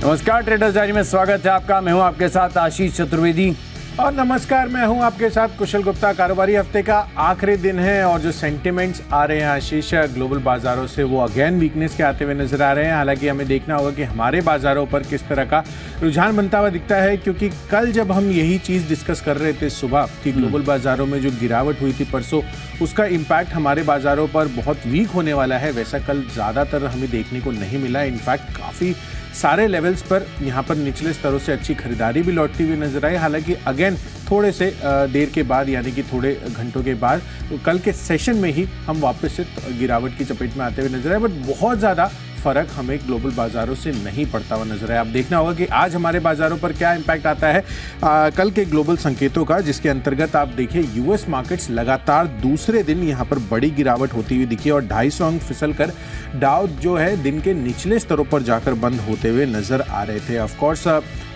नमस्कार, traders diary में स्वागत है आपका। मैं हूं आपके साथ आशीष चतुर्वेदी। और नमस्कार, मैं हूं आपके साथ कुशल गुप्ता। कारोबारी हफ्ते का आखिरी दिन है और जो सेंटिमेंट्स आ रहे हैं आशीष ग्लोबल बाजारों से, वो अगेन वीकनेस के आते हुए नजर आ रहे हैं। हालांकि हमें देखना होगा कि हमारे बाजारों पर किस तरह का रुझान बनता हुआ दिखता है, क्योंकि कल जब हम यही चीज़ डिस्कस कर रहे थे सुबह कि ग्लोबल बाजारों में जो गिरावट हुई थी परसों, उसका इम्पैक्ट हमारे बाजारों पर बहुत वीक होने वाला है, वैसा कल ज़्यादातर हमें देखने को नहीं मिला। इनफैक्ट काफ़ी सारे लेवल्स पर यहाँ पर निचले स्तरों से अच्छी खरीदारी भी लौटती हुई नजर आई। हालांकि अगेन थोड़े से देर के बाद, यानी कि थोड़े घंटों के बाद, कल के सेशन में ही हम वापस से गिरावट की चपेट में आते हुए नजर आए। बट बहुत ज़्यादा फर्क हमें ग्लोबल बाजारों से नहीं पड़ता हुआ नजर आया। अब देखना होगा कि आज हमारे बाजारों पर क्या इम्पैक्ट आता है कल के ग्लोबल संकेतों का, जिसके अंतर्गत आप देखिए यूएस मार्केट्स लगातार दूसरे दिन यहाँ पर बड़ी गिरावट होती हुई दिखी और 250 अंक फिसल कर डाउ जो है दिन के निचले स्तरों पर जाकर बंद होते हुए नजर आ रहे थे। Of course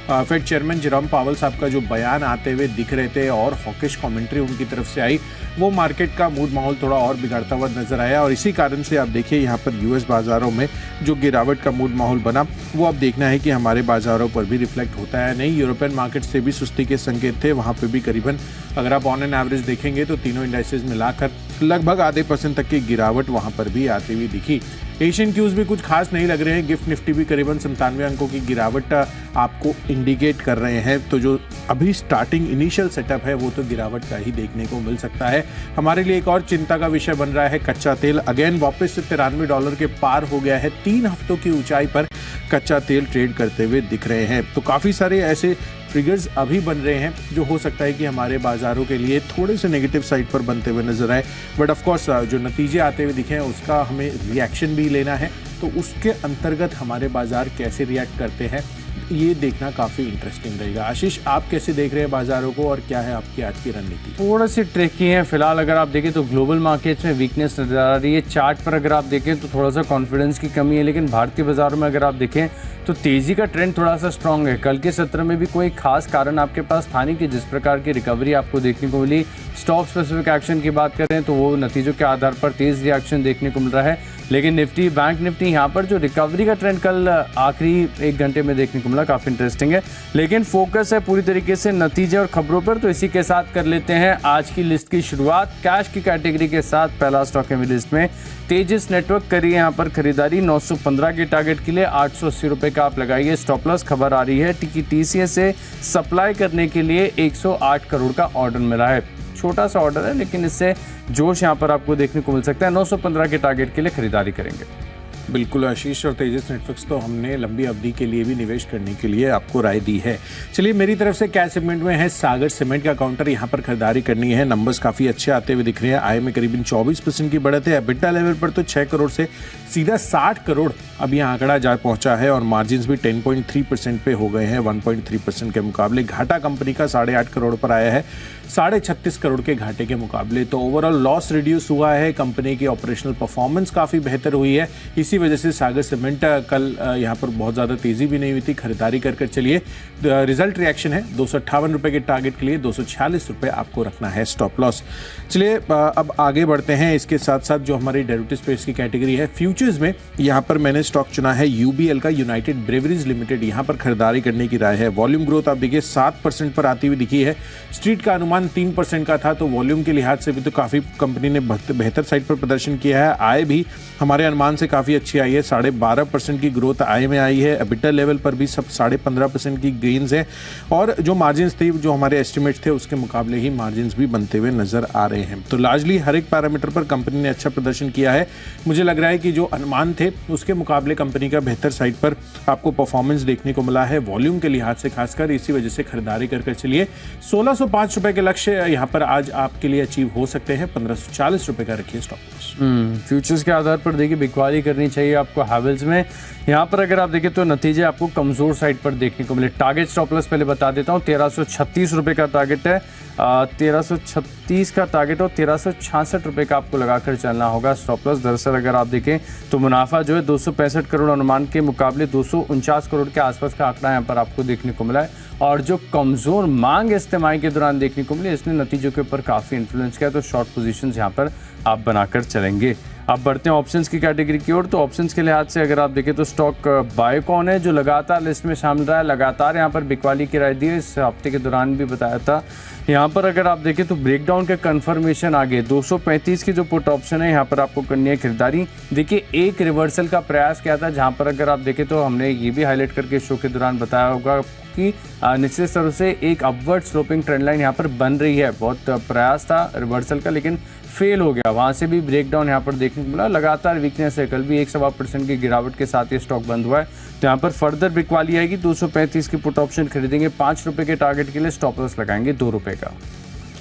Fed chairman Jerome Powell साहब का जो बयान आते हुए दिख रहे थे और हॉकिश कमेंट्री उनकी तरफ से आई, वो मार्केट का मूड माहौल थोड़ा और बिगाड़ता हुआ नजर आया। और इसी कारण से आप देखिए यहाँ पर यूएस बाजारों में जो गिरावट का मूड माहौल बना, वो अब देखना है कि हमारे बाजारों पर भी रिफ्लेक्ट होता है नहीं। यूरोपियन मार्केट से भी सुस्ती के संकेत थे, वहाँ पर भी करीबन अगर आप ऑन एन एवरेज देखेंगे तो तीनों इंडाइसेस मिलाकर लगभग आधे % तक की गिरावट वहाँ पर भी आती हुई दिखी। एशियन क्यूज भी कुछ खास नहीं लग रहे हैं। गिफ्ट निफ्टी भी करीबन 97 अंकों की गिरावट आपको इंडिकेट कर रहे हैं। तो जो अभी स्टार्टिंग इनिशियल सेटअप है वो तो गिरावट का ही देखने को मिल सकता है। हमारे लिए एक और चिंता का विषय बन रहा है कच्चा तेल। अगेन वापस से $93 के पार हो गया है। 3 हफ्तों की ऊंचाई पर कच्चा तेल ट्रेड करते हुए दिख रहे हैं। तो काफ़ी सारे ऐसे ट्रिगर्स अभी बन रहे हैं जो हो सकता है कि हमारे बाजारों के लिए थोड़े से नेगेटिव साइड पर बनते हुए नजर आए। बट ऑफकोर्स जो नतीजे आते हुए दिखे हैं उसका हमें रिएक्शन भी लेना है, तो उसके अंतर्गत हमारे बाजार कैसे रिएक्ट करते हैं ये देखना काफ़ी इंटरेस्टिंग रहेगा। आशीष, आप कैसे देख रहे हैं बाजारों को और क्या है आपकी आज की रणनीति? थोड़ा सी ट्रिकी है फिलहाल। अगर आप देखें तो ग्लोबल मार्केट्स में वीकनेस नजर आ रही है। चार्ट पर अगर आप देखें तो थोड़ा सा कॉन्फिडेंस की कमी है, लेकिन भारतीय बाजारों में अगर आप देखें तो तेजी का ट्रेंड थोड़ा सा स्ट्रांग है। कल के सत्र में भी कोई खास कारण आपके पास था नहीं कि जिस प्रकार की रिकवरी आपको देखने को मिली। स्टॉक स्पेसिफिक एक्शन की बात करें तो वो नतीजों के आधार पर तेज रिएक्शन देखने को मिल रहा है। लेकिन निफ्टी, बैंक निफ्टी, यहाँ पर जो रिकवरी का ट्रेंड कल आखिरी 1 घंटे में देखने को मिला, काफ़ी इंटरेस्टिंग है। लेकिन फोकस है पूरी तरीके से नतीजे और खबरों पर। तो इसी के साथ कर लेते हैं आज की लिस्ट की शुरुआत कैश की कैटेगरी के साथ। पहला स्टॉक है मेरी लिस्ट में तेजिस नेटवर्क। करिए यहाँ पर खरीदारी 915 के टारगेट के लिए 880 रुपये का आप लगाइए स्टॉप लॉस। खबर आ रही है कि TCS से सप्लाई करने के लिए 108 करोड़ का ऑर्डर मिला है। छोटा सा ऑर्डर है लेकिन इससे जोश यहाँ पर आपको देखने को मिल सकता है। 915 के टारगेट के लिए खरीदारी करेंगे। बिल्कुल आशीष, और तेजस नेटवर्क्स तो हमने लंबी अवधि के लिए भी निवेश करने के लिए आपको राय दी है। चलिए, मेरी तरफ से कैश सेगमेंट में है सागर सीमेंट का काउंटर, यहाँ पर खरीदारी करनी है। नंबर्स काफ़ी अच्छे आते हुए दिख रहे हैं। आय में करीबन 24% की बढ़त है। एबिटा लेवल पर तो 6 करोड़ से सीधा 60 करोड़ अब यह आंकड़ा जा पहुंचा है और मार्जिन भी 10.3% पे हो गए हैं 1.3% के मुकाबले। घाटा कंपनी का 8.5 करोड़ पर आया है 36.5 करोड़ के घाटे के मुकाबले। तो ओवरऑल लॉस रिड्यूस हुआ है। कंपनी की ऑपरेशनल परफॉर्मेंस काफ़ी बेहतर हुई है। इसी वजह से सागर सीमेंट कल यहाँ पर बहुत ज़्यादा तेज़ी भी नहीं हुई थी। खरीदारी कर चलिए। रिजल्ट रिएक्शन है 258 रुपये के टारगेट के लिए 246 रुपये आपको रखना है स्टॉप लॉस। चलिए अब आगे बढ़ते हैं। इसके साथ साथ जो हमारी डेरिवेटिव स्पेस की कैटेगरी है फ्यूचर्स में, यहाँ पर मैंने स्टॉक चुना है UBL का, यूनाइटेड ब्रेवरीज लिमिटेड। यहाँ पर खरीदारी करने की राय है। वॉल्यूम ग्रोथ आप देखिए 7% पर आती हुई दिखी है। स्ट्रीट का अनुमान 3% का था, तो वॉल्यूम के लिहाज से भी तो काफ़ी कंपनी ने बेहतर साइड पर प्रदर्शन किया है। आय भी हमारे अनुमान से काफ़ी अच्छी आई है। 12.5% की ग्रोथ आय में आई है। एबिटा लेवल पर भी सब 15.5% की गेन्स है और जो मार्जिन थे, जो हमारे एस्टिमेट थे, उसके मुकाबले ही मार्जिन भी बनते हुए नजर आ रहे हैं। तो लार्जली हर एक पैरामीटर पर कंपनी ने अच्छा प्रदर्शन किया है। मुझे लग रहा है कि जो अनुमान थे उसके मुकाबले कंपनी का बेहतर साइड पर आपको परफॉर्मेंस देखने को मिला है वॉल्यूम के लिहाज से खासकर। इसी वजह से खरीदारी कर चलिए। 1605 रुपए के लक्ष्य यहाँ पर आज आपके लिए अचीव हो सकते हैं। 1540 रुपए का रखिए स्टॉप लॉस। फ्यूचर्स के आधार पर देखिए बिकवाली करनी चाहिए आपको हैवेल्स में। यहाँ पर अगर आप देखें तो नतीजे आपको कमजोर साइड पर देखने को मिले। टारगेट स्टॉप लॉस पहले बता देता हूँ, 1336 रुपये का टारगेट है। 1336 का टारगेट और 1366 रुपये का आपको लगाकर चलना होगा स्टॉप लॉस। दरअसल अगर आप देखें तो मुनाफा जो है 265 करोड़ अनुमान के मुकाबले 249 करोड़ के आसपास का आंकड़ा यहाँ पर आपको देखने को मिला है। और जो कमज़ोर मांग इस्तेमाल के दौरान देखने को मिली, इसने नतीजों के ऊपर काफ़ी इन्फ्लुएंस किया। तो शॉर्ट पोजीशंस यहाँ पर आप बनाकर चलेंगे। अब बढ़ते हैं ऑप्शंस की कैटेगरी की ओर। तो ऑप्शंस के लिहाज से अगर आप देखें तो स्टॉक बायोकॉन है जो लगातार लिस्ट में शामिल रहा है, लगातार यहाँ पर बिकवाली की राय दी है, इस हफ्ते के दौरान भी बताया था। यहाँ पर अगर आप देखें तो ब्रेकडाउन के कंफर्मेशन आगे 235 की जो पुट ऑप्शन है यहाँ पर आपको करनी है खरीदारी। देखिए एक रिवर्सल का प्रयास किया था जहाँ पर अगर आप देखें तो हमने ये भी हाईलाइट करके शो के दौरान बताया होगा कि निश्चित स्तर से एक अपवर्ड स्लोपिंग ट्रेंड लाइन यहाँ पर बन रही है। बहुत प्रयास था रिवर्सल का लेकिन फेल हो गया, वहाँ से भी ब्रेकडाउन यहाँ पर देखने को मिला। लगातार वीकनेस है, कल भी 1.25% की गिरावट के साथ ये स्टॉक बंद हुआ है। तो यहाँ पर फर्दर बिकवाली आएगी, 235 की पुट ऑप्शन खरीदेंगे, 5 रुपये के टारगेट के लिए स्टॉप लॉस लगाएंगे 2 रुपये का।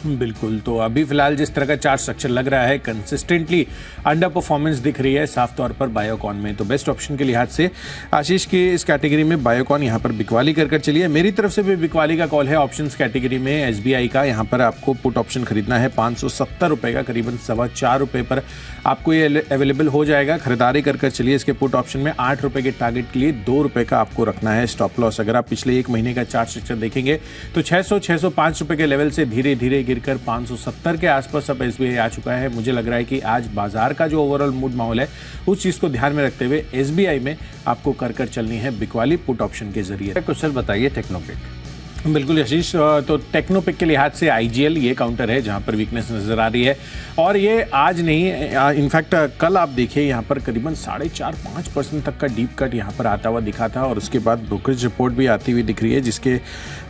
बिल्कुल, तो अभी फिलहाल जिस तरह का चार्ट स्ट्रक्चर लग रहा है कंसिस्टेंटली अंडर परफॉर्मेंस दिख रही है साफ तौर पर बायोकॉन में। तो बेस्ट ऑप्शन के लिहाज से आशीष की इस कैटेगरी में बायोकॉन यहाँ पर बिकवाली कर चलिए। मेरी तरफ से भी बिकवाली का कॉल है ऑप्शंस कैटेगरी में SBI का। यहाँ पर आपको पुट ऑप्शन खरीदना है 570 रुपये का, करीबन 4.25 रुपये पर आपको ये अवेलेबल हो जाएगा। खरीदारी कर चलिए। इसके पुट ऑप्शन में 8 रुपये के टारगेट के लिए 2 रुपये का आपको रखना है स्टॉप लॉस। अगर आप पिछले एक महीने का चार्ट स्ट्रक्चर देखेंगे तो 605 रुपये के लेवल से धीरे धीरे गिरकर 570 के आसपास अब SBI आ चुका है। मुझे लग रहा है कि आज बाजार का जो ओवरऑल मूड माहौल है उस चीज़ को ध्यान में रखते हुए SBI में आपको कर चलनी है बिकवाली पुट ऑप्शन के जरिए। कुशल बताइए टेक्नोपिक। बिल्कुल आशीष, तो टेक्नोपिक के लिहाज से IGL ये काउंटर है जहां पर वीकनेस नज़र आ रही है और ये आज नहीं, इनफैक्ट कल आप देखिए यहाँ पर करीबन 4.5-5% तक का डीप कट यहाँ पर आता हुआ दिखा था और उसके बाद ब्रोकरेज रिपोर्ट भी आती हुई दिख रही है जिसके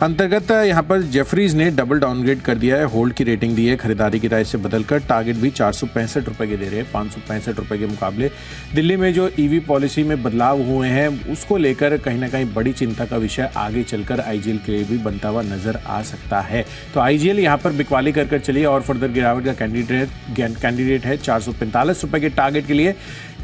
अंतर्गत यहाँ पर जेफरीज ने डबल डाउनग्रेड कर दिया है, होल्ड की रेटिंग दी है, खरीदारी की राय से बदलकर टारगेट भी 465 रुपये के दे रहे हैं 565 रुपये के मुकाबले। दिल्ली में जो EV पॉलिसी में बदलाव हुए हैं उसको लेकर कहीं ना कहीं बड़ी चिंता का विषय आगे चलकर IGL के लिए भी बनता हुआ नजर आ सकता है। तो IGL यहाँ पर बिकवाली कर चलिए और फर्दर गिरावट का कैंडिडेट है 445 रुपए के टारगेट के लिए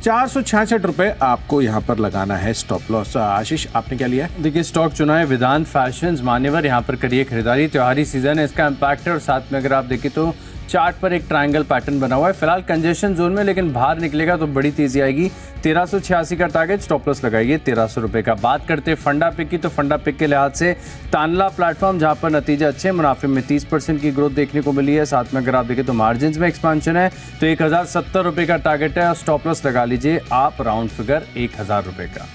466 रुपए आपको यहाँ पर लगाना है स्टॉप लॉस। आशीष आपने क्या लिया है? देखिए स्टॉक चुना है वेदांत फैशंस, मान्यवर, यहाँ पर करिए खरीदारी। त्योहारी सीजन है, इसका इम्पैक्ट है और साथ में अगर आप देखें तो चार्ट पर एक ट्रायंगल पैटर्न बना हुआ है। फिलहाल कंजेशन जोन में, लेकिन बाहर निकलेगा तो बड़ी तेजी आएगी। 1386 का टारगेट, स्टॉप लॉस लगाइए 1300 रुपये का। बात करते हैं फंडा पिक की, तो फंडा पिक के लिहाज से तानला प्लेटफॉर्म जहां पर नतीजे अच्छे, मुनाफे में 30% की ग्रोथ देखने को मिली है। साथ में अगर आप देखें तो मार्जिन में एक्सपांशन है। तो 1070 रुपये का टारगेट है और स्टॉप लॉस लगा लीजिए आप राउंड फिगर 1000 रुपये का।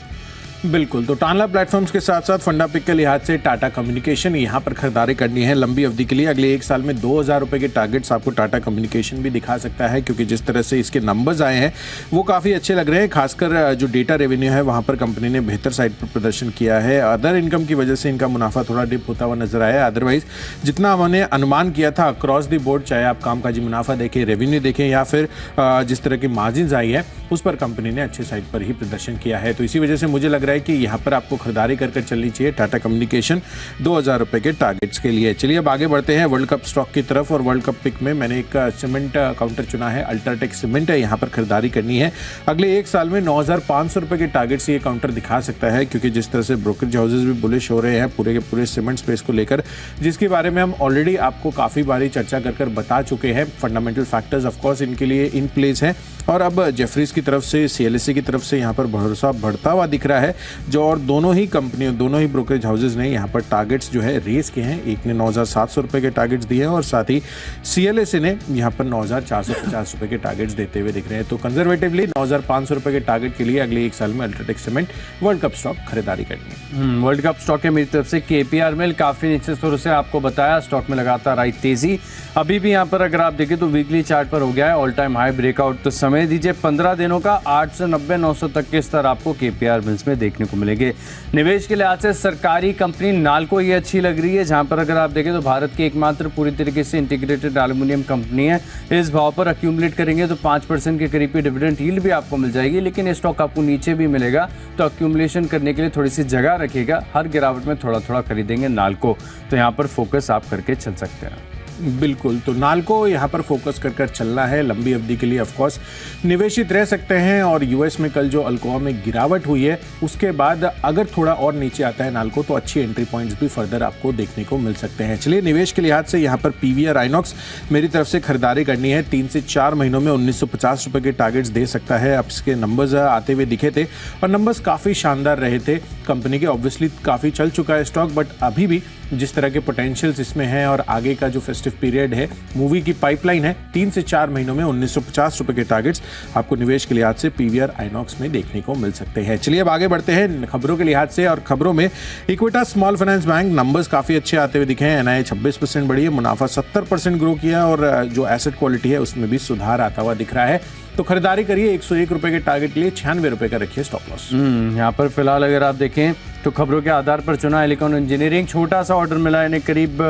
बिल्कुल, तो टानला प्लेटफॉर्म्स के साथ साथ फंडा पिक के लिहाज से टाटा कम्युनिकेशन यहाँ पर खरीदारी करनी है लंबी अवधि के लिए। अगले एक साल में 2000 रुपये के टारगेट्स आपको टाटा कम्युनिकेशन भी दिखा सकता है क्योंकि जिस तरह से इसके नंबर्स आए हैं वो काफ़ी अच्छे लग रहे हैं। खासकर जो डेटा रेवेन्यू है वहाँ पर कंपनी ने बेहतर साइड पर प्रदर्शन किया है। अदर इनकम की वजह से इनका मुनाफा थोड़ा डिप होता हुआ नजर आया। अदरवाइज जितना हमने अनुमान किया था अक्रॉस द बोर्ड, चाहे आप कामकाजी मुनाफा देखें, रेवेन्यू देखें या फिर जिस तरह की मार्जिन आई है उस पर कंपनी ने अच्छे साइड पर ही प्रदर्शन किया है। तो इसी वजह से मुझे लग रहा है कि यहाँ पर आपको खरीदारी कर चलनी चाहिए टाटा कम्युनिकेशन 2000 रुपये के टारगेट्स के लिए। चलिए अब आगे बढ़ते हैं वर्ल्ड कप स्टॉक की तरफ और वर्ल्ड कप पिक में मैंने एक सीमेंट काउंटर चुना है, अल्ट्राटेक सीमेंट है, यहाँ पर खरीदारी करनी है। अगले एक साल में 9500 रुपये के टारगेट से ये काउंटर दिखा सकता है क्योंकि जिस तरह से ब्रोकरेज हाउसेज भी बुलिश हो रहे हैं पूरे के पूरे सीमेंट स्पेस को लेकर, जिसके बारे में हम ऑलरेडी आपको काफ़ी बारी चर्चा कर बता चुके हैं। फंडामेंटल फैक्टर्स ऑफकोर्स इनके लिए इन प्लेस हैं और अब जेफरीज की तरफ से, CLSA की तरफ से यहाँ पर भरोसा बढ़ता हुआ दिख रहा है जो और दोनों ही कंपनियों, दोनों ही ब्रोकरेज हाउसेज ने यहाँ पर टारगेट्स जो है रेस किए हैं। एक ने 9700 रुपये के टारगेट्स दिए हैं और साथ ही CLSA ने यहाँ पर 9450 रुपये के टारगेट्स देते हुए दिख रहे हैं। तो कंजर्वेटिवली 9500 रुपये के टारगेट के लिए अगले एक साल में UltraTech cement world cup stock खरीदारी करनी है। वर्ल्ड कप स्टॉक है मेरी तरफ से KPR मिल, काफी नीचे स्तर से आपको बताया, स्टॉक में लगातार आई तेजी। अभी भी यहाँ पर अगर आप देखें तो वीकली चार्ट पर हो गया है ऑल टाइम हाई ब्रेकआउट। तो समय दीजिए 15 दिनों का, 890-900 तक के स्तर आपको KPR मिल्स में देखने को मिलेंगे। निवेश के लिहाज से सरकारी कंपनी नाल्को ये अच्छी लग रही है, जहां पर अगर आप देखें तो भारत की एकमात्र पूरी तरीके से इंटीग्रेटेड एल्यूमिनियम कंपनी है। इस भाव पर अक्यूमुलेट करेंगे तो 5% के करीब की डिविडेंड यील्ड भी आपको मिल जाएगी, लेकिन ये स्टॉक आपको नीचे भी मिलेगा तो अक्यूमुलेशन करने के लिए थोड़ी सी जगह रखिएगा। हर गिरावट में थोड़ा थोड़ा खरीदेंगे नाल्को, तो यहाँ पर फोकस आप करके चल सकते हैं। बिल्कुल, तो नाल्को यहाँ पर फोकस कर चलना है लंबी अवधि के लिए। ऑफकोर्स निवेशित रह सकते हैं और यूएस में कल जो अल्कोआ में गिरावट हुई है उसके बाद अगर थोड़ा और नीचे आता है नाल्को तो अच्छी एंट्री पॉइंट्स भी फर्दर आपको देखने को मिल सकते हैं। चलिए निवेश के लिहाज से यहाँ पर PVR आइनॉक्स मेरी तरफ से खरीदारी करनी है। 3 से 4 महीनों में 1950 रुपये के टारगेट्स दे सकता है। अब इसके नंबर्स आते हुए दिखे थे और नंबर्स काफ़ी शानदार रहे थे कंपनी के। ऑब्वियसली काफ़ी चल चुका है स्टॉक, बट अभी भी जिस तरह के पोटेंशियल्स इसमें हैं और आगे का जो फेस्टिवल फेस्टिव पीरियड है, मूवी की पाइपलाइन है, 3 से 4 महीनों में 1950 रुपए के टारगेट्स आपको निवेश के लिहाज से पीवीआर आइनॉक्स में देखने को मिल सकते हैं। चलिए अब आगे बढ़ते हैं खबरों के लिहाज से, और खबरों में Equitas small finance bank numbers काफी अच्छे आते हुए दिखे हैं। एनआई 26% बढ़ी है, मुनाफा 70% ग्रो किया और जो एसेट क्वालिटी है उसमें भी सुधार आता हुआ दिख रहा है। तो खरीदारी करिए, 101 रुपए के टारगेट के लिए 96 रुपए का रखिए स्टॉप लॉस। यहाँ पर फिलहाल अगर आप देखें तो खबरों के आधार पर चुना एलिकॉन इंजीनियरिंग, छोटा सा ऑर्डर मिला है करीब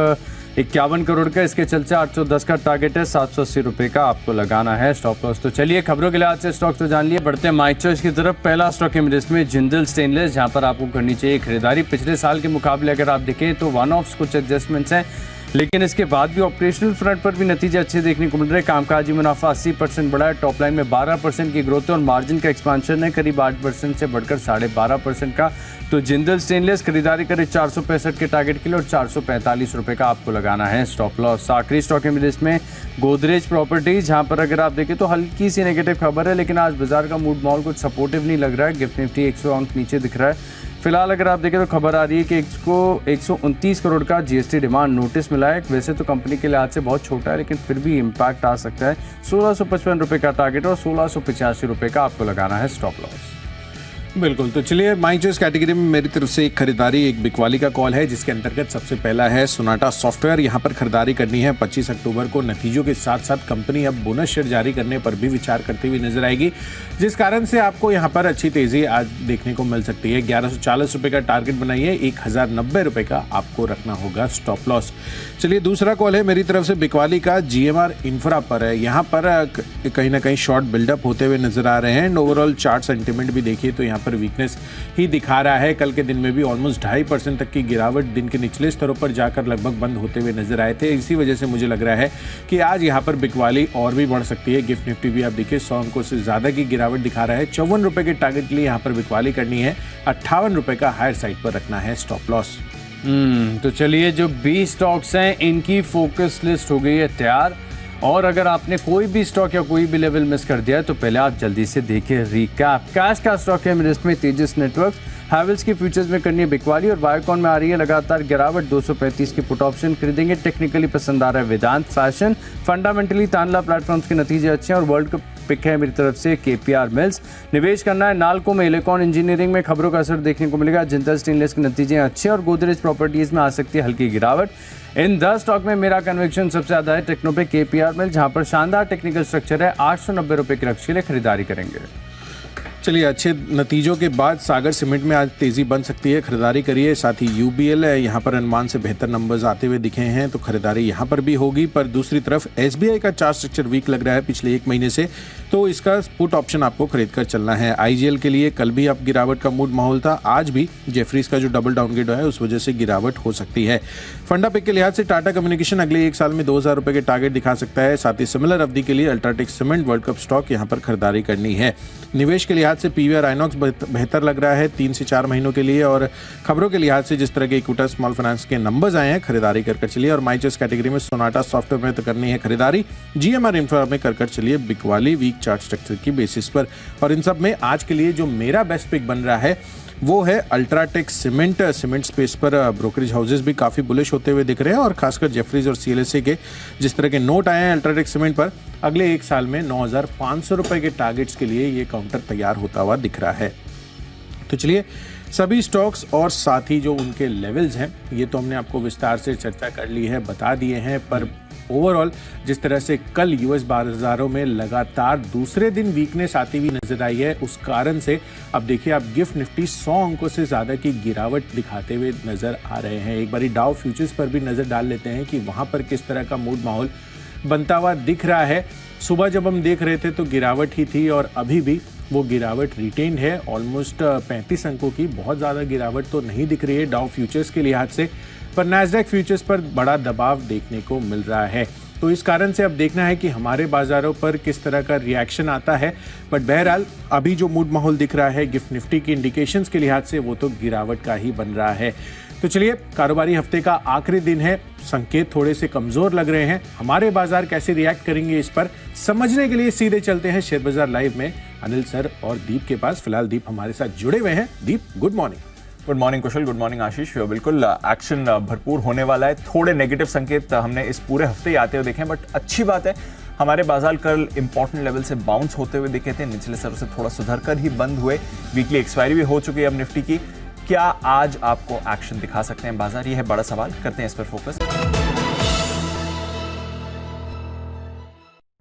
51 करोड़ का, इसके चलते 810 का टारगेट है, 780 रुपए का आपको लगाना है स्टॉप लॉस। तो चलिए खबरों के लिहाज से स्टॉक तो जान लिए, बढ़ते हैं माय चॉइस की तरफ। पहला स्टॉक है मेरे में जिंदल स्टेनलेस, जहां पर आपको करनी चाहिए खरीदारी। पिछले साल के मुकाबले अगर आप देखें तो वन ऑफ्स कुछ एडजस्टमेंट्स हैं, लेकिन इसके बाद भी ऑपरेशनल फ्रंट पर भी नतीजे अच्छे देखने को मिल रहे हैं। कामकाजी मुनाफा 80% बढ़ा है, टॉप लाइन में 12% की ग्रोथ है और मार्जिन का एक्सपांशन है करीब 8% से बढ़कर 12.5% का। तो जिंदल स्टेनलेस खरीदारी करीब 465 के टारगेट के लिए और 445 रुपए का आपको लगाना है स्टॉप लॉस। आखिरी स्टॉक है मेरे इसमें गोदरेज प्रॉपर्टीज, जहां पर अगर आप देखें तो हल्की सी नेगेटिव खबर है, लेकिन आज बाजार का मूड माहौल कुछ सपोर्टिव नहीं लग रहा है। गिफ्ट निफ्टी 100 अंक नीचे दिख रहा है। फिलहाल अगर आप देखें तो खबर आ रही है कि इसको 129 करोड़ का जीएसटी डिमांड नोटिस मिला है। वैसे तो कंपनी के लिहाज से बहुत छोटा है, लेकिन फिर भी इम्पैक्ट आ सकता है। 1655 रुपए का टारगेट और 1685 रुपए का आपको लगाना है स्टॉप लॉस। बिल्कुल, तो चलिए माई चॉइस कैटेगरी में मेरी तरफ से एक खरीदारी, एक बिकवाली का कॉल है, जिसके अंतर्गत सबसे पहला है सोनाटा सॉफ्टवेयर। यहाँ पर खरीदारी करनी है 25 अक्टूबर को। नतीजों के साथ साथ कंपनी अब बोनस शेयर जारी करने पर भी विचार करती हुई नजर आएगी, जिस कारण से आपको यहाँ पर अच्छी तेजी आज देखने को मिल सकती है। 1140 रुपए का टारगेट बनाइए, 1090 रुपए का आपको रखना होगा स्टॉप लॉस। चलिए दूसरा कॉल है मेरी तरफ से बिकवाली का, जीएमआर इंफ्रा पर है। यहाँ पर कहीं ना कहीं शॉर्ट बिल्डअप होते हुए नजर आ रहे हैं एंड ओवरऑल चार्ट सेंटीमेंट भी देखिए तो यहाँ पर वीकनेस ही दिखा रहा है। कल के दिन में भी ऑलमोस्ट 2.5% तक की गिरावट दिन के निचले स्तरों पर जाकर लगभग बंद होते हुए नजर आए थे। इसी वजह से मुझे लग रहा है कि आज यहाँ पर बिकवाली और भी बढ़ सकती है। गिफ्ट निफ्टी भी आप देखिए 100 अंकों से ज्यादा की गिरावट दिखा रहा है। 54 रुपए के टारगेट के लिए यहाँ पर बिकवाली करनी है, 58 रुपए का हायर साइड पर रखना है स्टॉप लॉस। तो चलिए जो 20 स्टॉक्स हैं इनकी फोकस लिस्ट हो गई है तैयार, और अगर आपने कोई भी स्टॉक या कोई भी लेवल मिस कर दिया है तो पहले आप जल्दी से देखिए रिकैप। कैश का स्टॉक है मेरे इसमें तेजस नेटवर्क्स, हैवेल्स की फ्यूचर्स में करनी है बिकवाली और बायोकॉन में आ रही है लगातार गिरावट। 235 की पुट ऑप्शन खरीदेंगे। टेक्निकली पसंद आ रहा है वेदांत फैशन, फंडामेंटली तानला प्लेटफॉर्म्स के नतीजे अच्छे हैं और वर्ल्ड कप पिक है मेरी तरफ से केपीआर मिल्स। निवेश करना है नालको में, इलेक्ट्रॉन इंजीनियरिंग में खबरों का असर देखने को मिलेगा। जिंदल स्टेनलेस के नतीजे अच्छे और गोदरेज प्रॉपर्टीज में आ सकती है हल्की गिरावट। इन 10 स्टॉक में मेरा कन्विक्शन सबसे ज्यादा है टेक्नो पे, केपीआर मिल, जहां पर शानदार टेक्निकल स्ट्रक्चर है। 890 रुपए के लक्ष्य के लिए खरीदारी करेंगे। चलिए अच्छे नतीजों के बाद सागर सीमेंट में आज तेजी बन सकती है, खरीदारी करिए। साथ ही यूबीएल है, यहाँ पर अनुमान से बेहतर नंबर्स आते हुए दिखे हैं तो खरीदारी यहाँ पर भी होगी। पर दूसरी तरफ एसबीआई का चार्ट स्ट्रक्चर वीक लग रहा है पिछले 1 महीने से, तो इसका पुट ऑप्शन आपको खरीद कर चलना है। आईजीएल के लिए कल भी अब गिरावट का मूड माहौल था, आज भी जेफरीज का जो डबल डाउनग्रेड है उस वजह से गिरावट हो सकती है। फंडा पिक के लिहाज से टाटा कम्युनिकेशन अगले 1 साल में 2000 रुपए के टारगेट दिखा सकता है। साथ ही सिमिलर अवधि के लिए UltraTech cement world cup stock यहाँ पर खरीदारी करनी है। निवेश के लिहाज से पीवीआर आइनॉक्स बेहतर लग रहा है 3 से 4 महीनों के लिए, और खबरों के लिहाज से जिस तरह के इक्विटा स्मॉल फाइनेंस के नंबर्स आए हैं खरीदारी कर चलिए। और माई चॉइस कैटेगरी में सोनाटा सॉफ्टवेयर में तो करनी है खरीदारी, जीएमआर इंफ्रा में कर चलिए बिकवाली वीक चार्ट स्ट्रक्चर की बेसिस पर। और इन सब में आज के लिए जो मेरा बेस्ट पिक बन रहा है वो है अल्ट्राटेक सीमेंट। सीमेंट स्पेस पर ब्रोकरेज हाउसेस भी काफ़ी बुलिश होते हुए दिख रहे हैं और खासकर जेफरीज और सीएलएसए के जिस तरह के नोट आए हैं अल्ट्राटेक सीमेंट पर, अगले 1 साल में 9500 रुपए के टारगेट्स के लिए ये काउंटर तैयार होता हुआ दिख रहा है। तो चलिए सभी स्टॉक्स और साथ ही जो उनके लेवल्स हैं ये तो हमने आपको विस्तार से चर्चा कर ली है, बता दिए हैं। पर ओवरऑल जिस तरह से कल यूएस बाजारों में लगातार दूसरे दिन वीकनेस आती हुई नजर आई है, उस कारण से अब देखिए आप गिफ्ट निफ्टी 100 अंकों से ज्यादा की गिरावट दिखाते हुए नजर आ रहे हैं। एक बारी डाउ फ्यूचर्स पर भी नजर डाल लेते हैं कि वहां पर किस तरह का मूड माहौल बनता हुआ दिख रहा है। सुबह जब हम देख रहे थे तो गिरावट ही थी और अभी भी वो गिरावट रिटेन है। ऑलमोस्ट 35 अंकों की बहुत ज़्यादा गिरावट तो नहीं दिख रही है डाउ फ्यूचर्स के लिहाज से, पर नैस्डैक फ्यूचर्स पर बड़ा दबाव देखने को मिल रहा है। तो इस कारण से अब देखना है कि हमारे बाजारों पर किस तरह का रिएक्शन आता है। बट बहरहाल अभी जो मूड माहौल दिख रहा है गिफ्ट निफ्टी की इंडिकेशंस के लिहाज से वो तो गिरावट का ही बन रहा है। तो चलिए कारोबारी हफ्ते का आखिरी दिन है, संकेत थोड़े से कमजोर लग रहे हैं। हमारे बाजार कैसे रिएक्ट करेंगे इस पर समझने के लिए सीधे चलते हैं शेयर बाजार लाइव में अनिल सर और दीप के पास। फिलहाल दीप हमारे साथ जुड़े हुए हैं। दीप, गुड मॉर्निंग। गुड मॉर्निंग कुशल, गुड मॉर्निंग आशीष। बिल्कुल एक्शन भरपूर होने वाला है। थोड़े नेगेटिव संकेत हमने इस पूरे हफ्ते ही आते हुए देखे हैं, बट अच्छी बात है हमारे बाजार कल इंपॉर्टेंट लेवल से बाउंस होते हुए दिखे थे, निचले स्तरों से थोड़ा सुधर कर ही बंद हुए। वीकली एक्सपायरी भी हो चुकी है अब निफ्टी की। क्या आज आपको एक्शन दिखा सकते हैं बाजार, ये है बड़ा सवाल, करते हैं इस पर फोकस।